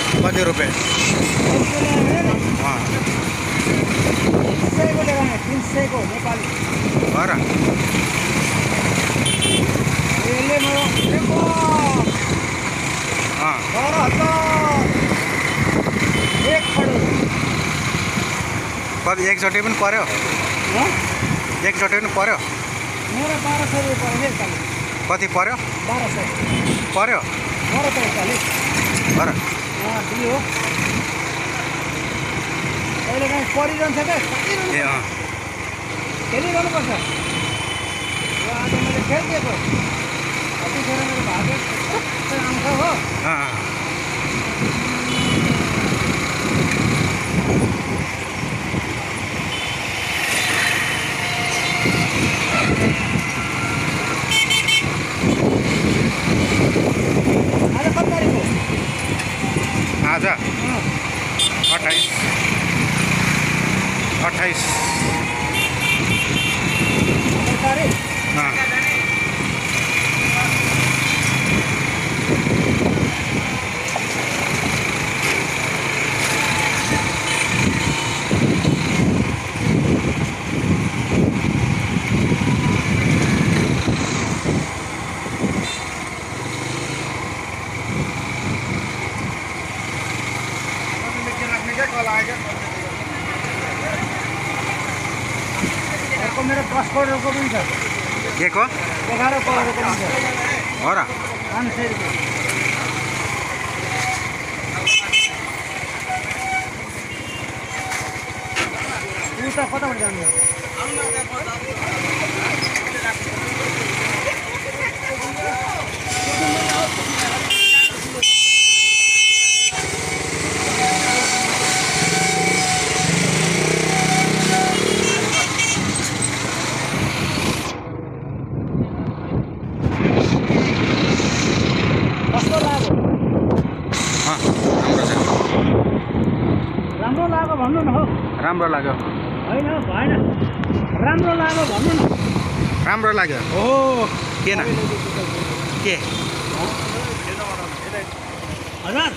कति रुपियाँ? अँ 300 को लगाने 300 को नेपाली हो र यसले म देखो अँ 12,000 एक खडो कति एकचोटि पनि पर्यो? एकचोटि पनि पर्यो? मेरो 1200 रुपैयाँ पर्यो नि कति पर्यो? 1200 पर्यो 1240 हो र दियो अहिले कहीँ परिरहन्छ क्या ए अँ खेलिरहनुपर्छ यो आज मैले खेलिदिएको कतिखेर मेरो भागे आउँछ हो अँ आज कति तारिक हो आज 28 तारिक अँ अर्को मेरो 10 करोडको पनि छ के को 11 करोडको पनि छ हो र 500 रुपियाँ उता कताबाट जानु कस्तो लाग्यो राम्रो लाग्यो भन्नु न हो राम्रो लाग्यो होइन भएन राम्रो लाग्यो भन्नु न राम्रो लाग्यो ओ किन के हजार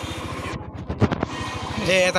ए यता